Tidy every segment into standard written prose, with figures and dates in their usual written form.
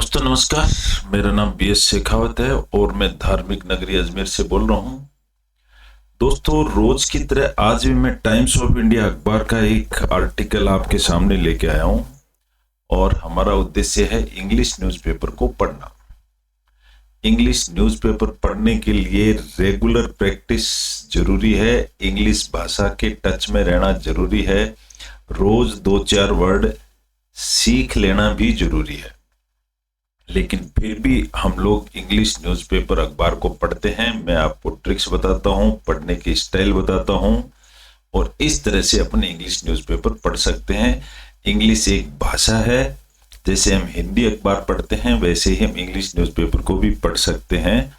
दोस्तों नमस्कार। मेरा नाम BS शेखावत है और मैं धार्मिक नगरी अजमेर से बोल रहा हूँ। दोस्तों रोज की तरह आज भी मैं टाइम्स ऑफ इंडिया अखबार का एक आर्टिकल आपके सामने लेके आया हूँ और हमारा उद्देश्य है इंग्लिश न्यूज़पेपर को पढ़ना। इंग्लिश न्यूज़पेपर पढ़ने के लिए रेगुलर प्रैक्टिस जरूरी है, इंग्लिश भाषा के टच में रहना जरूरी है, रोज 2-4 वर्ड सीख लेना भी जरूरी है। लेकिन फिर भी हम लोग इंग्लिश न्यूज़पेपर अखबार को पढ़ते हैं। मैं आपको ट्रिक्स बताता हूं, पढ़ने की स्टाइल बताता हूं और इस तरह से अपने इंग्लिश न्यूज़पेपर पढ़ सकते हैं। इंग्लिश एक भाषा है, जैसे हम हिंदी अखबार पढ़ते हैं वैसे ही हम इंग्लिश न्यूज़पेपर को भी पढ़ सकते हैं।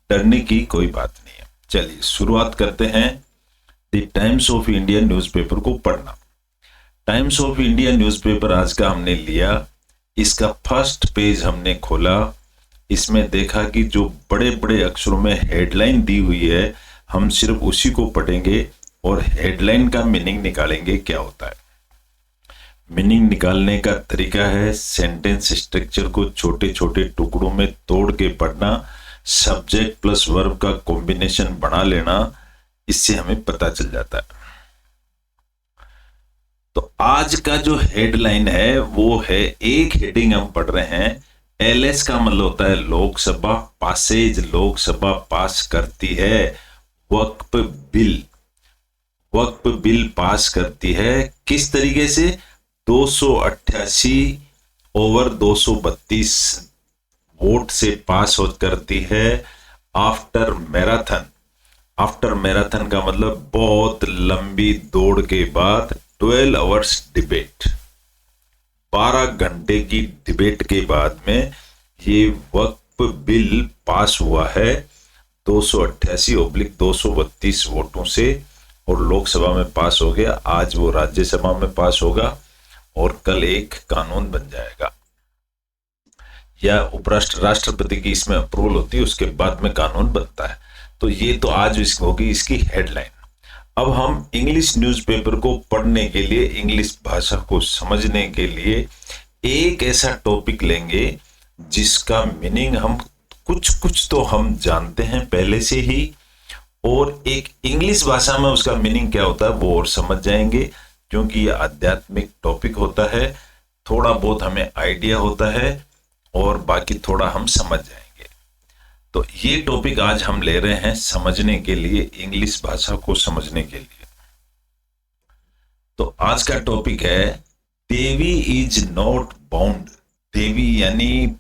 डरने की कोई बात नहीं है। चलिए शुरुआत करते हैं the times of India newspaper को पढ़ना। टाइम्स ऑफ इंडिया न्यूज़पेपर आज का हमने लिया, इसका फर्स्ट पेज हमने खोला, इसमें देखा कि जो बड़े बड़े अक्षरों में हेडलाइन दी हुई है हम सिर्फ उसी को पढ़ेंगे और हेडलाइन का मीनिंग निकालेंगे क्या होता है। मीनिंग निकालने का तरीका है सेंटेंस स्ट्रक्चर को छोटे छोटे टुकड़ों में तोड़ के पढ़ना, सब्जेक्ट प्लस वर्ब का कॉम्बिनेशन बना लेना, इससे हमें पता चल जाता है। तो आज का जो हेडलाइन है वो है, एक हेडिंग हम पढ़ रहे हैं। LS का मतलब होता है लोकसभा पासेज, लोकसभा पास करती है। वक्फ बिल, वक्फ बिल पास करती है किस तरीके से? 288 ओवर 232 वोट से पास हो करती है। आफ्टर मैराथन, आफ्टर मैराथन का मतलब बहुत लंबी दौड़ के बाद 12 आवर्स डिबेट, 12 घंटे की डिबेट के बाद में ये वक्फ बिल पास हुआ है 288/232 वोटों से और लोकसभा में पास हो गया। आज वो राज्यसभा में पास होगा और कल एक कानून बन जाएगा, या राष्ट्रपति की इसमें अप्रूवल होती है, उसके बाद में कानून बनता है। तो ये तो आज होगी इसकी हेडलाइन। अब हम इंग्लिश न्यूज़पेपर को पढ़ने के लिए, इंग्लिश भाषा को समझने के लिए एक ऐसा टॉपिक लेंगे जिसका मीनिंग हम कुछ तो हम जानते हैं पहले से ही, और एक इंग्लिश भाषा में उसका मीनिंग क्या होता है वो और समझ जाएंगे, क्योंकि यह आध्यात्मिक टॉपिक होता है। थोड़ा बहुत हमें आइडिया होता है और बाकी थोड़ा हम समझ जाएंगे। तो ये टॉपिक आज हम ले रहे हैं समझने के लिए, इंग्लिश भाषा को समझने के लिए। तो आज का टॉपिक है देवी इज नॉट बाउंड। देवी यानी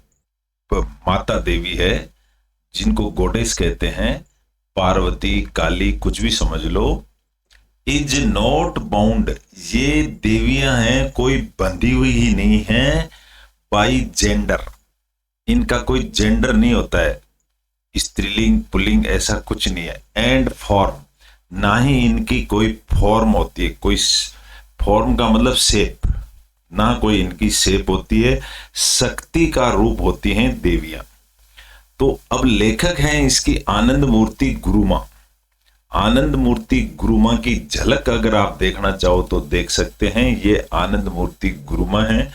माता देवी है, जिनको गॉडेस कहते हैं, पार्वती, काली, कुछ भी समझ लो। इज नॉट बाउंड, ये देवियां हैं, कोई बंधी हुई ही नहीं है बाई जेंडर। इनका कोई जेंडर नहीं होता है, स्त्रीलिंग पुल्लिंग ऐसा कुछ नहीं है। एंड फॉर्म, ना ही इनकी कोई फॉर्म होती है, कोई फॉर्म का मतलब शेप, ना कोई इनकी शेप होती है। शक्ति का रूप होती हैं देवियां। तो अब लेखक हैं इसकी आनंद मूर्ति गुरुमा। आनंद मूर्ति गुरुमा की झलक अगर आप देखना चाहो तो देख सकते हैं। ये आनंद मूर्ति गुरुमा हैं,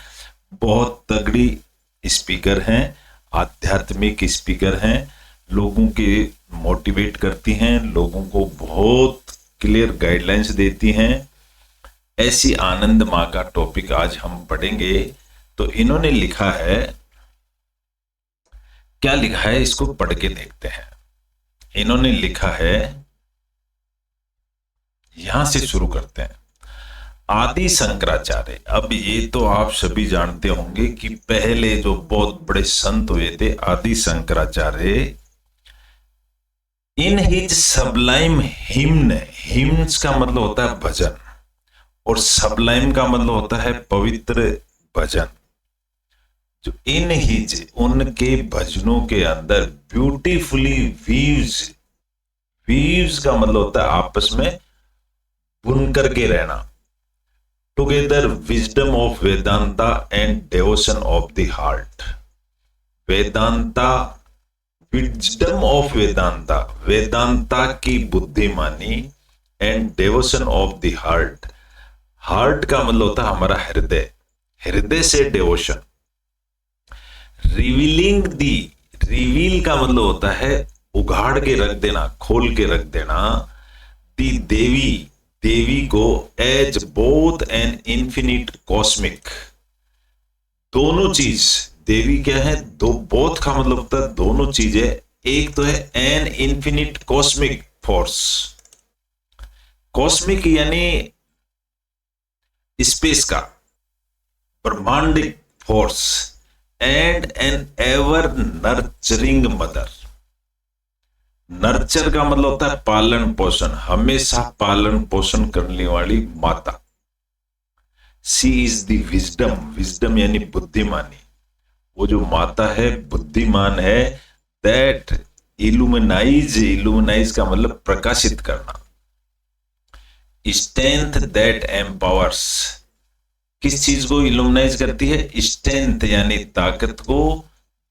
बहुत तगड़ी स्पीकर हैं, आध्यात्मिक स्पीकर हैं, लोगों के मोटिवेट करती हैं, लोगों को बहुत क्लियर गाइडलाइंस देती हैं। ऐसी आनंद माँ का टॉपिक आज हम पढ़ेंगे। तो इन्होंने लिखा है, क्या लिखा है इसको पढ़ के देखते हैं। इन्होंने लिखा है, यहां से शुरू करते हैं। आदि शंकराचार्य। अब ये तो आप सभी जानते होंगे कि पहले जो बहुत बड़े संत हुए थे Adi Shankaracharya, in his sublime hymn, hymns का मतलब होता है भजन और सबलाइम का मतलब होता है पवित्र भजन। जो इन हिज, उनके भजनों के अंदर ब्यूटीफुली वीव्स, वीव्स का मतलब होता है आपस में बुनकर के रहना। Together wisdom of Vedanta and devotion of the heart. Vedanta, wisdom of Vedanta, Vedanta की बुद्धिमानी, and devotion of the heart. Heart का मतलब होता है हमारा हृदय, हृदय से डेवोशन। रिवीलिंग दी, रिवील का मतलब होता है उघाड़ के रख देना, खोल के रख देना। दी देवी, देवी को as both an infinite cosmic, दोनों चीज, देवी क्या है, दो, बोथ का मतलब होता है दोनों चीजें। एक तो है an infinite cosmic force, cosmic यानी स्पेस का, ब्रह्मांडिक force, and an ever nurturing mother. Nurture का मतलब होता है पालन पोषण, हमेशा पालन पोषण करने वाली माता। सी इज द विजडम, विजडम यानी बुद्धिमानी, वो जो माता है बुद्धिमान है। दैट इल्यूमिनाइज, इल्यूमिनाइज का मतलब प्रकाशित करना। स्ट्रेंथ दैट एम्पावर्स, किस चीज को इल्यूमिनाइज करती है, स्ट्रेंथ यानी ताकत को,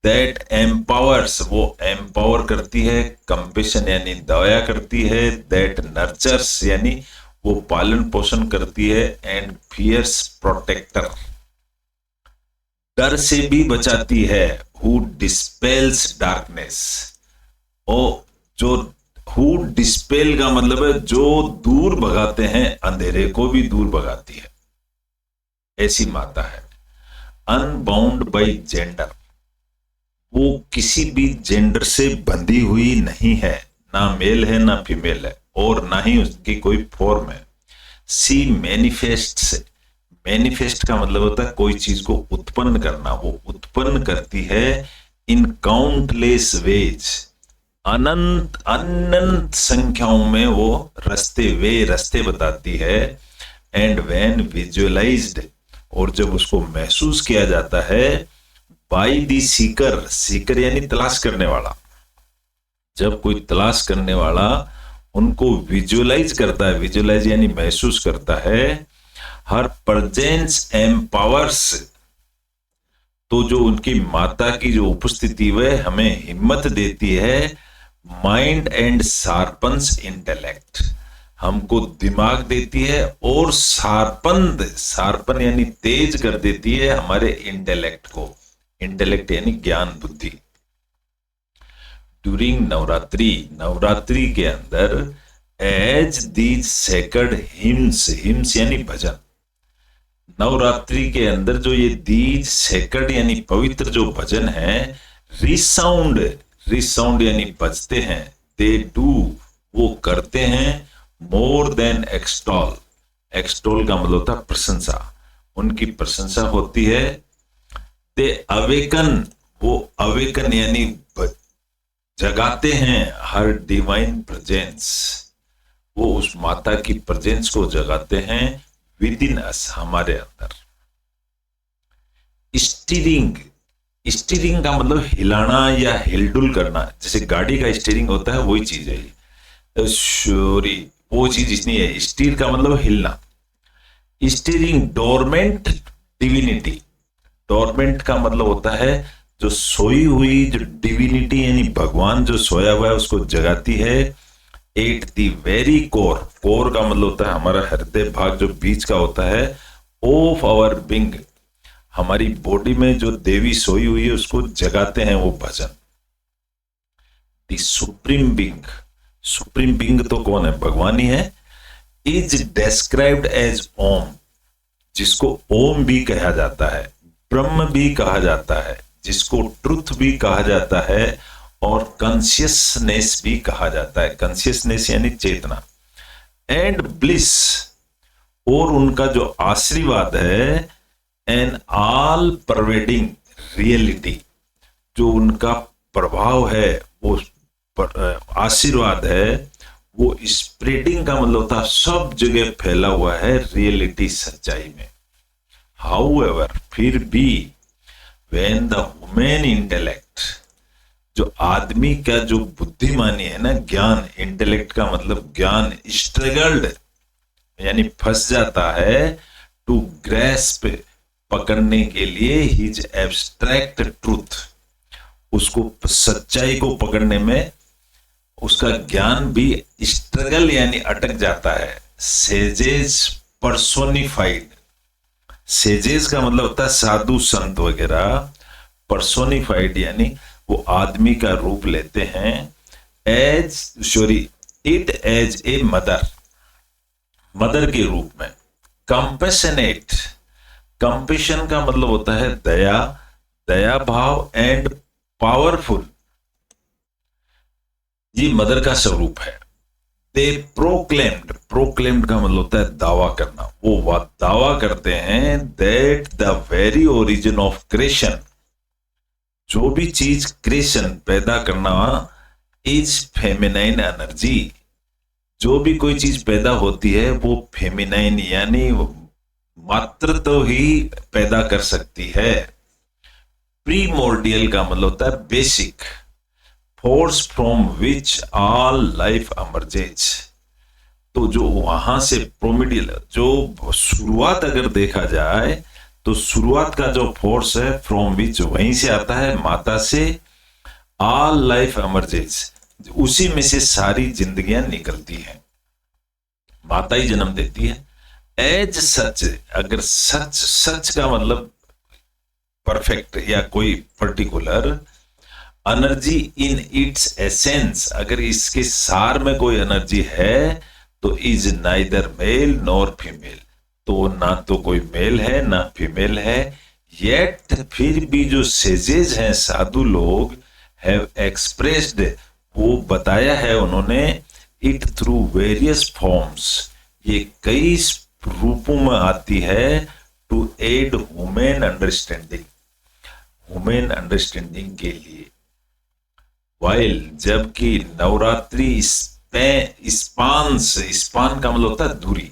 दैट एम्पावर्स वो एम्पावर करती है, कंपेशन यानी दया करती है, दैट नर्चर्स यानी वो पालन पोषण करती है, एंड फियर्स प्रोटेक्टर डर से भी बचाती है, हु डिस्पेल्स डार्कनेस, ओ जो हु डिस्पेल का मतलब है जो दूर भगाते हैं, अंधेरे को भी दूर भगाती है, ऐसी माता है। अनबाउंड बाय जेंडर, वो किसी भी जेंडर से बंधी हुई नहीं है, ना मेल है ना फीमेल है, और ना ही उसकी कोई फॉर्म है। सी मैनिफेस्ट्स, मैनिफेस्ट का मतलब होता है कोई चीज को उत्पन्न करना, वो उत्पन्न करती है इन काउंटलेस वेज, अनंत अनंत संख्याओं में वो रास्ते बताती है। एंड व्हेन विजुअलाइज्ड, और जब उसको महसूस किया जाता है, बाय द सीकर, सीकर यानी तलाश करने वाला, जब कोई तलाश करने वाला उनको विजुअलाइज करता है, विजुअलाइज यानी महसूस करता है, हर प्रेजेंस एम्पावर्स, तो जो उनकी माता की जो उपस्थिति वह हमें हिम्मत देती है, माइंड एंड शार्पन्स इंटेलेक्ट, हमको दिमाग देती है और शार्पन यानी तेज कर देती है हमारे इंटेलेक्ट को, इंटेलेक्ट यानी ज्ञान बुद्धि। ड्यूरिंग नवरात्रि, नवरात्रि के अंदर, as these sacred hymns, hymns यानी भजन, नवरात्रि के अंदर जो ये दीज सेक्रेड यानी पवित्र जो भजन है, रिसाउंड, रिसाउंड यानी बजते हैं, दे डू वो करते हैं, मोर देन एक्सटॉल, एक्सटॉल का मतलब होता है प्रशंसा, उनकी प्रशंसा होती है। दे अवेकन, वो अवेकन यानी जगाते हैं, हर डिवाइन प्रेजेंस, वो उस माता की प्रेजेंस को जगाते हैं, विद इन अस, हमारे अंदर। स्टीयरिंग, स्टीयरिंग का मतलब हिलाना या हिलडुल करना, जैसे गाड़ी का स्टीयरिंग होता है वही चीज है, सॉरी वो चीज इसलिए है, स्टीयर का मतलब हिलना। स्टीयरिंग डोरमेंट डिविनिटी, डोरमेंट का मतलब होता है जो सोई हुई जो डिविनिटी यानी भगवान जो सोया हुआ है उसको जगाती है। At the very core, core का मतलब होता है हमारा हृदय भाग जो बीच का होता है, ऑफ आवर बिंग, हमारी बॉडी में जो देवी सोई हुई है उसको जगाते हैं वो भजन। दी सुप्रीम बिंग, सुप्रीम बिंग तो कौन है, भगवान ही है। इज डिस्क्राइब्ड एज ओम, जिसको ओम भी कहा जाता है, ब्रह्म भी कहा जाता है, जिसको ट्रुथ भी कहा जाता है, और कॉन्शियसनेस भी कहा जाता है, कॉन्शियसनेस यानी चेतना। एंड ब्लिस, और उनका जो आशीर्वाद है, एन ऑल परवेडिंग रियलिटी, जो उनका प्रभाव है, वो आशीर्वाद है, वो स्प्रेडिंग का मतलब होता है सब जगह फैला हुआ है, रियलिटी सच्चाई में। हाउएवर, फिर भी, व्हेन द ह्यूमन इंटेलेक्ट, जो आदमी का जो बुद्धिमानी है ना, ज्ञान, इंटेलेक्ट का मतलब ज्ञान, स्ट्रगल्ड यानी फंस जाता है, टू ग्रैस्प पकड़ने के लिए, हिज एब्स्ट्रैक्ट ट्रूथ, उसको सच्चाई को पकड़ने में उसका ज्ञान भी स्ट्रगल यानी अटक जाता है। सेजेस पर्सोनिफाइड, सेजेस का मतलब होता है साधु संत वगैरह, पर्सोनिफाइड यानी वो आदमी का रूप लेते हैं, इट एज ए मदर के रूप में। कंपेशनेट, कंपेशन का मतलब होता है दया, दया भाव, एंड पावरफुल, ये मदर का स्वरूप है। दे प्रोक्लेम्ड का मतलब होता है दावा करना, वो दावा करते हैं that the very origin of creation, जो भी चीज क्रिएशन पैदा करना इज फेमिनाइन एनर्जी, जो भी कोई चीज पैदा होती है वो फेमिनाइन यानी मात्र तो ही पैदा कर सकती है। प्रीमोर्डियल का मतलब होता है basic, force from which all life emerges, तो जो वहां से प्रोमिडियल, जो शुरुआत अगर देखा जाए तो शुरुआत का जो फोर्स है फ्रॉम विच, वहीं से आता है, माता से, ऑल लाइफ एमर्जेज, उसी में से सारी जिंदगियां निकलती हैं, माता ही जन्म देती है। एज सच, अगर सच का मतलब परफेक्ट या कोई particular, energy in its essence, अगर इसके सार में कोई एनर्जी है तो is neither male nor female, तो ना तो कोई मेल है ना फीमेल है। येट फिर भी जो सेजेज हैं, साधु लोग, हैव एक्सप्रेस्ड, वो बताया है उन्होंने, इट थ्रू वेरियस फॉर्म्स, ये कई रूपों में आती है, to add human understanding, human understanding के लिए। वाइल, जबकि नवरात्रि स्पान का मतलब होता है दूरी,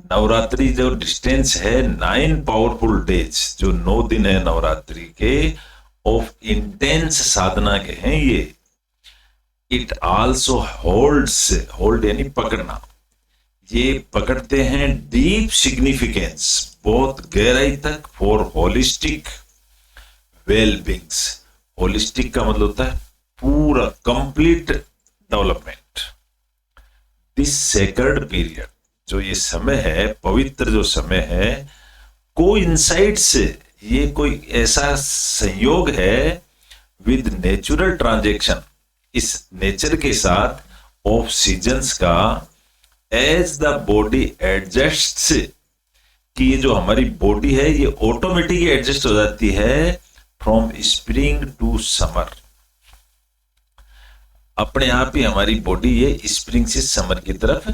नवरात्रि जो डिस्टेंस है 9 पावरफुल डेज, जो 9 दिन है नवरात्रि के, ऑफ इंटेंस साधना के हैं ये। इट आल्सो होल्ड यानी पकड़ना, ये पकड़ते हैं डीप सिग्निफिकेंस, बहुत गहराई तक, फॉर होलिस्टिक वेलबींग्स, होलिस्टिक का मतलब होता है पूरा complete development. This sacred period, जो ये समय है, पवित्र जो समय है, कोइंसाइड्स, ये कोई ऐसा संयोग है, विद नेचुरल ट्रांजैक्शन, इस नेचर के साथ, ऑफ सीजन्स का, एज द बॉडी एडजस्ट्स, कि ये जो हमारी बॉडी है ये ऑटोमेटिकली एडजस्ट हो जाती है, फ्रॉम स्प्रिंग टू समर, अपने आप ही हमारी बॉडी ये स्प्रिंग से समर की तरफ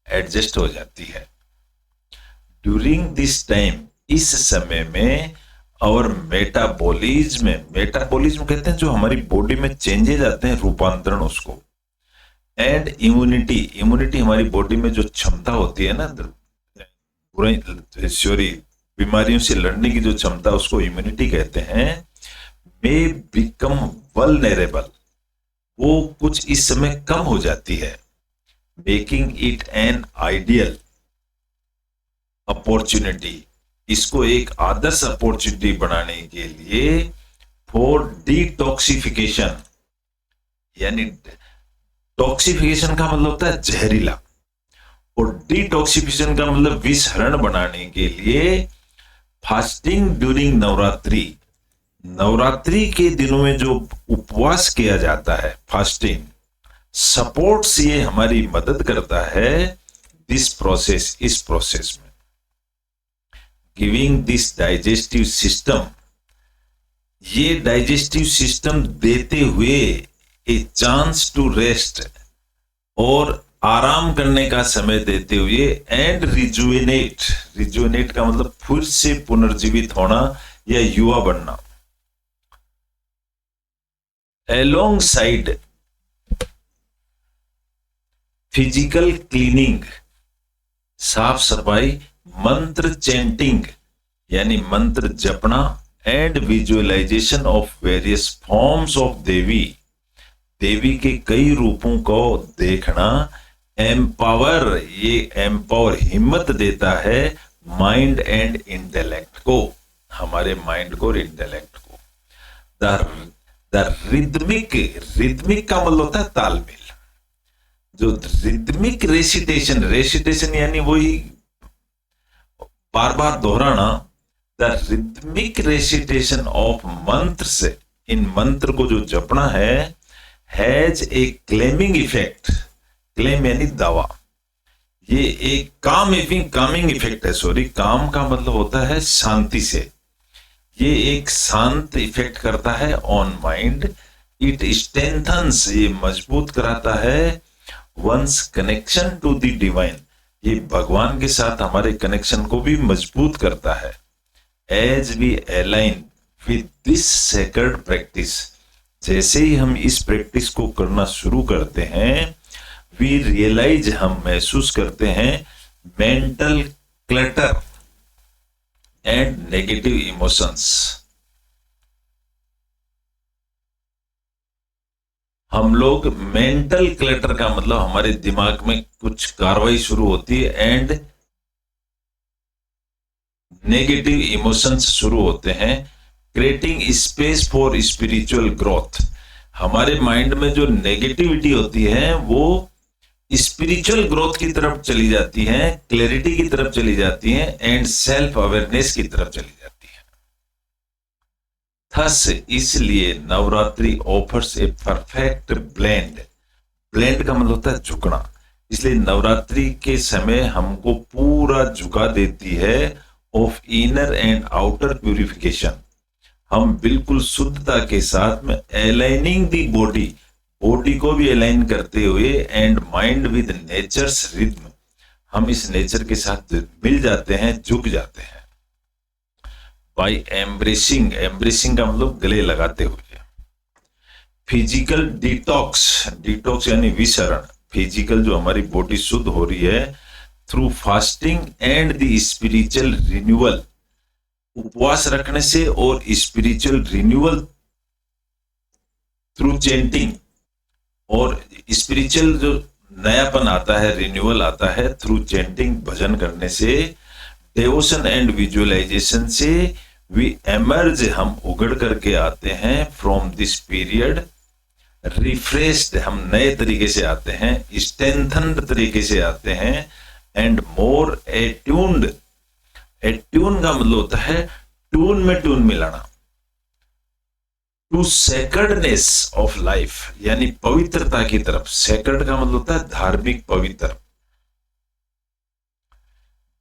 एडजस्ट हो जाती है। ड्यूरिंग दिस टाइम, इस समय में, और मेटाबॉलिज्म कहते हैं जो हमारी बॉडी में चेंजेज आते हैं, रूपांतरण उसको, एंड इम्यूनिटी हमारी बॉडी में जो क्षमता होती है ना, बीमारियों से लड़ने की जो क्षमता, उसको इम्यूनिटी कहते हैं, मे बिकम वल्नरेबल, वो कुछ इस समय कम हो जाती है, making it an ideal opportunity, इसको एक आदर्श अपॉर्चुनिटी बनाने के लिए, फॉर डिटॉक्सिफिकेशन, यानी टॉक्सिफिकेशन का मतलब होता है जहरीला, और डिटॉक्सिफिकेशन का मतलब विषहरण बनाने के लिए, फास्टिंग ड्यूरिंग नवरात्रि के दिनों में जो उपवास किया जाता है, फास्टिंग सपोर्ट्स, ये हमारी मदद करता है, दिस प्रोसेस, इस प्रोसेस में, गिविंग दिस डाइजेस्टिव सिस्टम, ये डाइजेस्टिव सिस्टम देते हुए ए चांस टू रेस्ट, और आराम करने का समय देते हुए, एंड रिजुवेनेट का मतलब फिर से पुनर्जीवित होना या युवा बनना, एलोंग साइड फिजिकल क्लीनिंग, साफ सफाई, मंत्र चेंटिंग यानी मंत्र जपना, and visualization of various forms of Devi के कई रूपों को देखना, एम्पावर, ये एम्पावर हिम्मत देता है, माइंड एंड इंटेलेक्ट को, हमारे माइंड को और इंटेलेक्ट को। द रिदमिक का मतलब होता है तालमेल, जो रिदमिक रेसिटेशन यानी वही बार बार दोहराना, द रिदमिक रेसिटेशन ऑफ मंत्र, इन मंत्र को जो जपना है, has a claiming effect, claim यानी दावा, ये एक कामिंग इफेक्ट है, सॉरी, काम का मतलब होता है शांति से, ये एक शांत इफेक्ट करता है ऑन माइंड, इट स्ट्रेंथन्स, ये मजबूत कराता है one's connection to the divine, ये भगवान के साथ हमारे कनेक्शन को भी मजबूत करता है। As we align with this sacred practice, जैसे ही हम इस प्रैक्टिस को करना शुरू करते हैं, वी रियलाइज, हम महसूस करते हैं, mental clutter and negative emotions, हम लोग मेंटल क्लटर का मतलब हमारे दिमाग में कुछ कार्रवाई शुरू होती है, एंड नेगेटिव इमोशंस शुरू होते हैं, creating space for spiritual growth, हमारे माइंड में जो नेगेटिविटी होती है वो स्पिरिचुअल ग्रोथ की तरफ चली जाती है, क्लैरिटी की तरफ चली जाती है, एंड सेल्फ अवेयरनेस की तरफ चली जाती है। थस, इसलिए Navratri offers a perfect blend, blend का मतलब होता है झुकना, इसलिए नवरात्रि के समय हमको पूरा झुका देती है of inner and outer purification, हम बिल्कुल शुद्धता के साथ में अलाइनिंग दी बॉडी, बॉडी को भी अलाइन करते हुए, and mind with nature's rhythm, हम इस नेचर के साथ मिल जाते हैं, झुक जाते हैं। बाय एम्ब्रेसिंग, एम्ब्रेसिंग का मतलब गले लगाते हुए। फिजिकल डिटॉक्स, डिटॉक्स यानी विसरण, फिजिकल जो हमारी बॉडी शुद्ध हो रही है through fasting and the spiritual renewal, उपवास रखने से और स्पिरिचुअल रिन्यूअल थ्रू चेंटिंग, और स्पिरिचुअल जो नयापन आता है, रिन्यूअल आता है थ्रू चेंटिंग, भजन करने से, डेवोशन एंड विजुअलाइजेशन से वी एमर्ज, हम उगड़ करके आते हैं, फ्रॉम दिस पीरियड रिफ्रेश्ड, हम नए तरीके से आते हैं, स्ट्रेंथन्ड तरीके से आते हैं, एंड मोर एट्यून्ड, एट्यून का मतलब होता है ट्यून में ट्यून मिलाना, टू सेक्रेडनेस ऑफ लाइफ, यानी पवित्रता की तरफ, सेक्रेड का मतलब होता है धार्मिक पवित्र।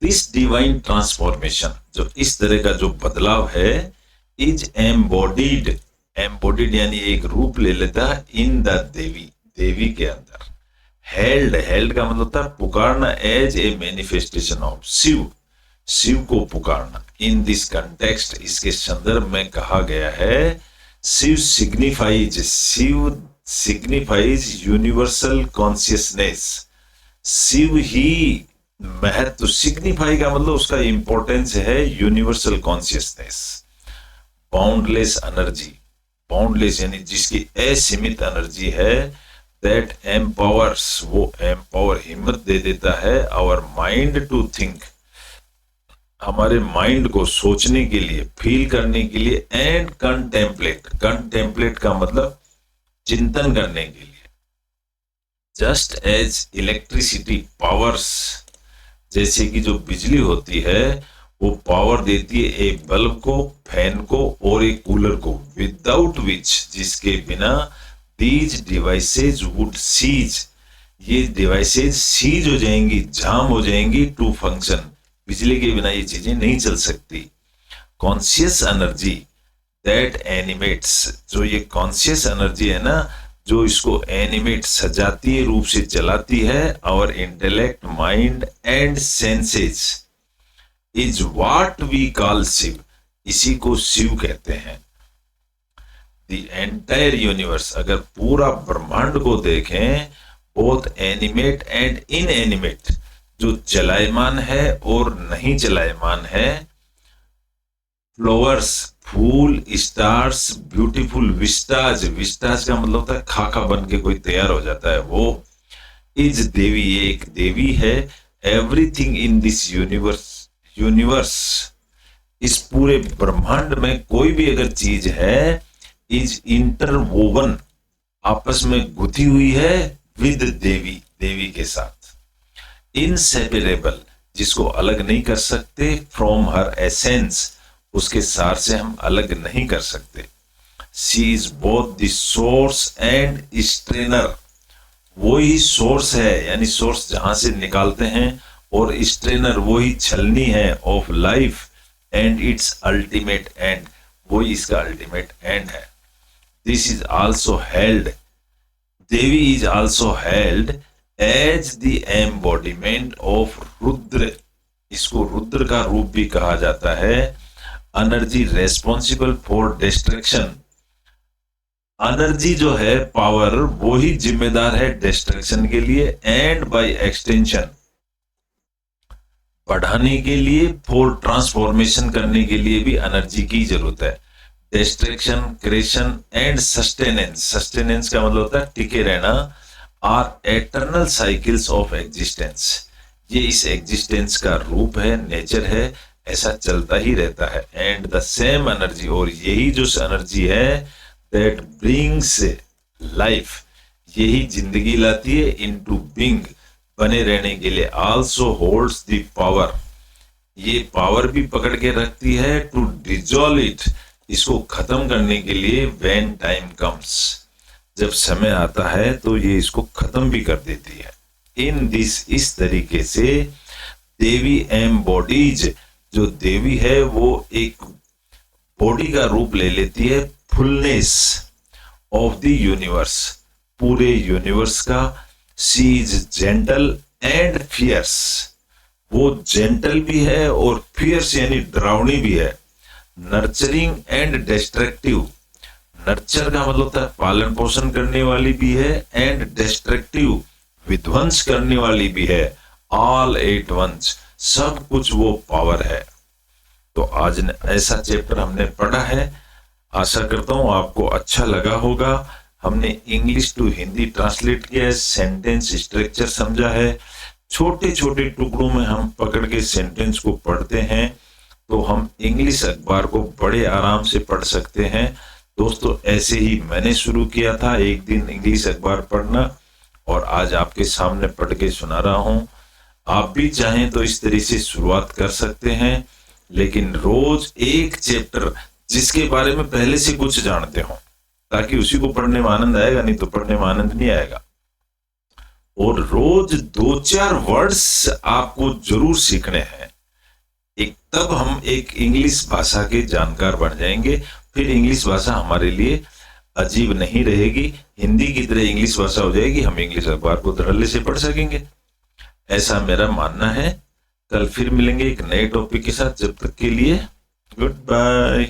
दिस डिवाइन ट्रांसफॉर्मेशन, जो इस तरह का जो बदलाव है, इज एम्बॉडीड, एम्बॉडीड यानी एक रूप ले लेता है, इन द देवी, देवी के अंदर। हेल्ड, हेल्ड का मतलब होता है पुकारना, as a manifestation of Shiva, Shiva को पुकारना। इन दिस कंटेक्स्ट, इसके संदर्भ में कहा गया है, Shiva signifies universal consciousness, Shiva ही महत्व, सिग्निफाई का मतलब उसका इंपॉर्टेंस है universal consciousness. Boundless energy, boundless यानी जिसकी असीमित एनर्जी है, दैट एम्पावर्स, वो एम्पावर, हिम्मत दे देता है, आवर माइंड टू थिंक, हमारे माइंड को सोचने के लिए, फील करने के लिए, एंड कंटेम्पलेट, कंटेम्पलेट का मतलब चिंतन करने के लिए। जस्ट एज इलेक्ट्रिसिटी पावर्स, जैसे कि जो बिजली होती है वो पावर देती है एक बल्ब को, फैन को और एक कूलर को, विदाउट विच, जिसके बिना दीज डिवाइसेज वुड सीज, ये डिवाइसेज सीज हो जाएंगी, जाम हो जाएंगी, टू फंक्शन, बिजली के बिना ये चीजें नहीं चल सकती। कॉन्शियस एनर्जी दैट एनिमेट्स, जो ये कॉन्शियस एनर्जी है ना, जो इसको एनिमेट, सजातीय रूप से चलाती है, our intellect, mind and senses, is what we call Shiva, इसी को शिव कहते हैं। द एंटायर यूनिवर्स, अगर पूरा ब्रह्मांड को देखें, बोथ एनिमेट एंड इनएनिमेट, जो चलायमान है और नहीं चलायमान है, फ्लावर्स, फूल, स्टार्स, ब्यूटीफुल विस्टाज, विस्टाज का मतलब होता है खाका बन के कोई तैयार हो जाता है, वो इज देवी, एक देवी है। एवरीथिंग इन दिस यूनिवर्स, इस पूरे ब्रह्मांड में कोई भी अगर चीज है, इज इंटरवोवन, आपस में गुथी हुई है, विद देवी, देवी के साथ। इनसेपरेबल, जिसको अलग नहीं कर सकते, फ्रॉम हर एसेंस, उसके सार से हम अलग नहीं कर सकते। She is both the source and strainer. वो ही सोर्स है, यानी सोर्स जहां से निकालते हैं, और स्ट्रेनर वो ही छलनी है of life and its ultimate end, वो ही इसका अल्टीमेट एंड है। This is also held, Devi is also held as the embodiment of Rudra. इसको रुद्र का रूप भी कहा जाता है। Energy responsible for destruction, energy जो है, पावर, वो ही जिम्मेदार है डिस्ट्रक्शन के लिए, एंड बाय एक्सटेंशन बढ़ाने के लिए, फॉर ट्रांसफॉर्मेशन करने के लिए भी एनर्जी की जरूरत है। Destruction, creation and sustenance, sustenance का मतलब होता है टिके रहना, are eternal cycles of existence. ये इस एग्जिस्टेंस का रूप है, नेचर है, ऐसा चलता ही रहता है। एंड द सेम एनर्जी, और यही जो एनर्जी है, दैट ब्रिंग्स लाइफ, यही जिंदगी लाती है, इनटू बीइंग, बने रहने के लिए, आल्सो होल्ड्स द पावर, ये पावर भी पकड़ के रखती है, टू डिजॉल्व इट, इसको खत्म करने के लिए, व्हेन टाइम कम्स, जब समय आता है तो ये इसको खत्म भी कर देती है। इन दिस, इस तरीके से देवी एम्बॉडीज, जो देवी है वो एक बॉडी का रूप ले लेती है, फुलनेस ऑफ द यूनिवर्स, पूरे यूनिवर्स का। She is gentle and fierce, वो जेंटल भी है और फियर्स यानी डरावनी भी है। नर्चरिंग एंड डिस्ट्रक्टिव, नर्चर का मतलब होता है पालन पोषण करने वाली भी है, एंड डिस्ट्रक्टिव विध्वंस करने वाली भी है। ऑल एट वंस, सब कुछ वो पावर है। तो आज ऐसा चैप्टर हमने पढ़ा है, आशा करता हूं आपको अच्छा लगा होगा। हमने इंग्लिश टू हिंदी ट्रांसलेट किया है, सेंटेंस स्ट्रक्चर समझा है, छोटे छोटे टुकड़ों में हम पकड़ के सेंटेंस को पढ़ते हैं, तो हम इंग्लिश अखबार को बड़े आराम से पढ़ सकते हैं। दोस्तों, ऐसे ही मैंने शुरू किया था एक दिन इंग्लिश अखबार पढ़ना, और आज आपके सामने पढ़ के सुना रहा हूं। आप भी चाहें तो इस तरह से शुरुआत कर सकते हैं, लेकिन रोज एक चैप्टर जिसके बारे में पहले से कुछ जानते हो, ताकि उसी को पढ़ने में आनंद आएगा, नहीं तो पढ़ने में आनंद नहीं आएगा। और रोज 2-4 वर्ड्स आपको जरूर सीखने हैं, तब हम एक इंग्लिश भाषा के जानकार बन जाएंगे। फिर इंग्लिश भाषा हमारे लिए अजीब नहीं रहेगी, हिंदी की तरह इंग्लिश भाषा हो जाएगी, हम इंग्लिश अखबार को धड़ल्ले से पढ़ सकेंगे, ऐसा मेरा मानना है। कल फिर मिलेंगे एक नए टॉपिक के साथ, जब तक के लिए गुड बाय।